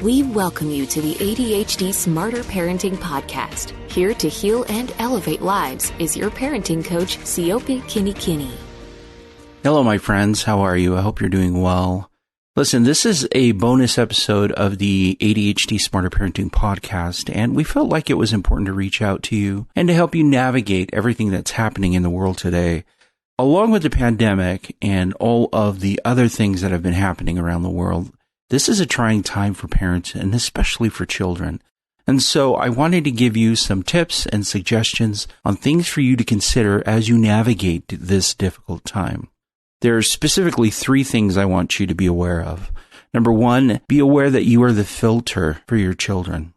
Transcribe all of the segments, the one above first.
We welcome you to the ADHD Smarter Parenting podcast. Here to heal and elevate lives is your parenting coach, Siope Kinikini. Hello, my friends. How are you? I hope you're doing well. Listen, this is a bonus episode of the ADHD Smarter Parenting podcast, and we felt like it was important to reach out to you and to help you navigate everything that's happening in the world today. Along with the pandemic and all of the other things that have been happening around the world, this is a trying time for parents and especially for children. And so I wanted to give you some tips and suggestions on things for you to consider as you navigate this difficult time. There are specifically 3 things I want you to be aware of. Number 1, be aware that you are the filter for your children.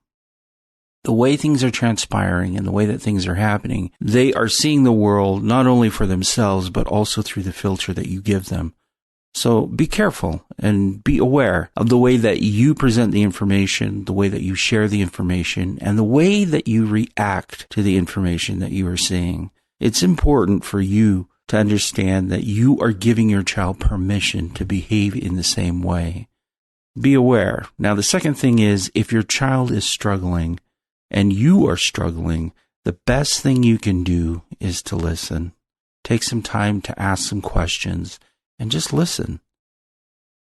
The way things are transpiring and the way that things are happening, they are seeing the world not only for themselves, but also through the filter that you give them. So be careful and be aware of the way that you present the information, the way that you share the information, and the way that you react to the information that you are seeing. It's important for you to understand that you are giving your child permission to behave in the same way. Be aware. Now, the second thing is, if your child is struggling and you are struggling, the best thing you can do is to listen. Take some time to ask some questions and just listen.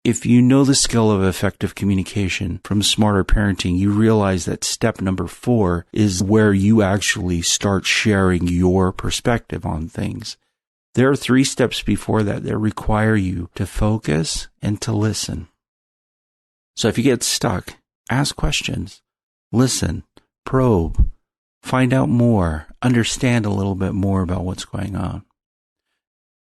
If you know the skill of effective communication from Smarter Parenting, you realize that step number 4 is where you actually start sharing your perspective on things. There are 3 steps before that require you to focus and to listen. So if you get stuck, ask questions, listen, probe, find out more, understand a little bit more about what's going on.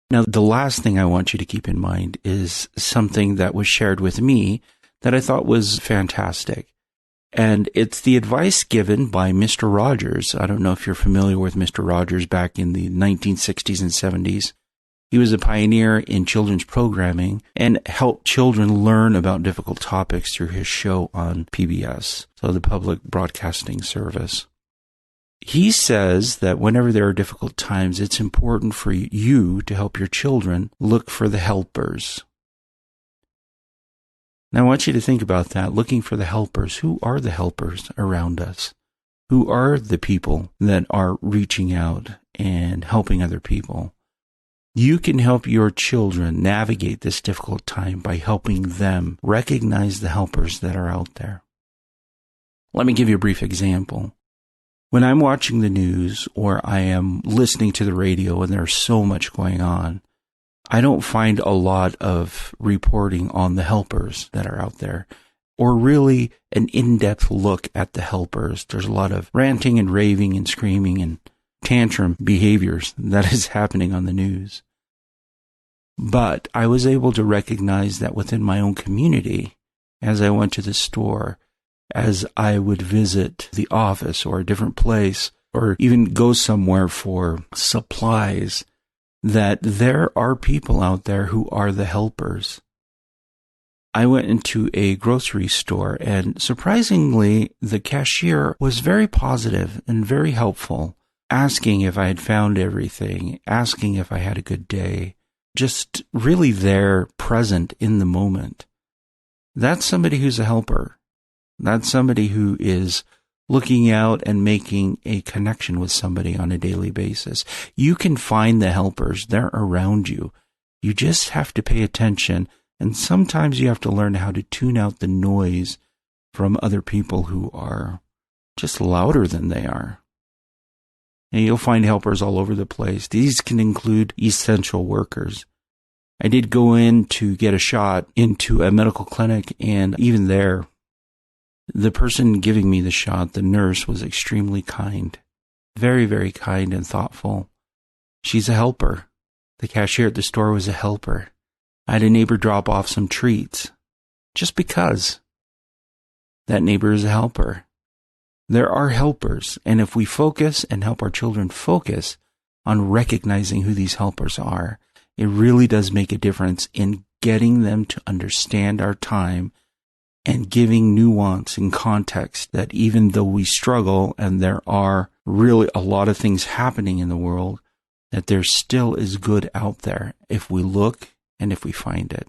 Now, the last thing I want you to keep in mind is something that was shared with me that I thought was fantastic. And it's the advice given by Mr. Rogers. I don't know if you're familiar with Mr. Rogers back in the 1960s and 70s. He was a pioneer in children's programming and helped children learn about difficult topics through his show on PBS, so the Public Broadcasting Service. He says that whenever there are difficult times, it's important for you to help your children look for the helpers. Now, I want you to think about that, looking for the helpers. Who are the helpers around us? Who are the people that are reaching out and helping other people? You can help your children navigate this difficult time by helping them recognize the helpers that are out there. Let me give you a brief example. When I'm watching the news or I am listening to the radio and there's so much going on, I don't find a lot of reporting on the helpers that are out there, or really an in-depth look at the helpers. There's a lot of ranting and raving and screaming and tantrum behaviors that is happening on the news. But I was able to recognize that within my own community, as I went to the store, as I would visit the office or a different place, or even go somewhere for supplies, that there are people out there who are the helpers. I went into a grocery store, and surprisingly, the cashier was very positive and very helpful, asking if I had found everything, asking if I had a good day, just really there, present in the moment. That's somebody who's a helper. That's somebody who is looking out and making a connection with somebody on a daily basis. You can find the helpers. They're around you. You just have to pay attention, and sometimes you have to learn how to tune out the noise from other people who are just louder than they are. And you'll find helpers all over the place. These can include essential workers. I did go in to get a shot into a medical clinic, and even there, the person giving me the shot, the nurse, was extremely kind, very, very kind and thoughtful. She's a helper. The cashier at the store was a helper. I had a neighbor drop off some treats, just because. That neighbor is a helper. There are helpers, and if we focus and help our children focus on recognizing who these helpers are, it really does make a difference in getting them to understand our time and giving nuance and context that even though we struggle and there are really a lot of things happening in the world, that there still is good out there if we look and if we find it.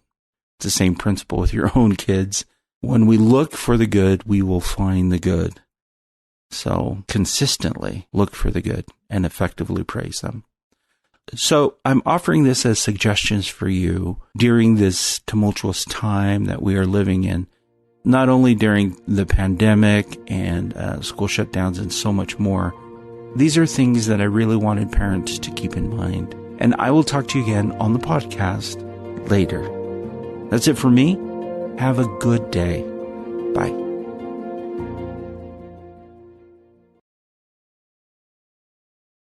It's the same principle with your own kids When we look for the good, we will find the good. So consistently look for the good and effectively praise them. So I'm offering this as suggestions for you during this tumultuous time that we are living in, not only during the pandemic and school shutdowns and so much more. These are things that I really wanted parents to keep in mind. And I will talk to you again on the podcast later. That's it for me. Have a good day. Bye.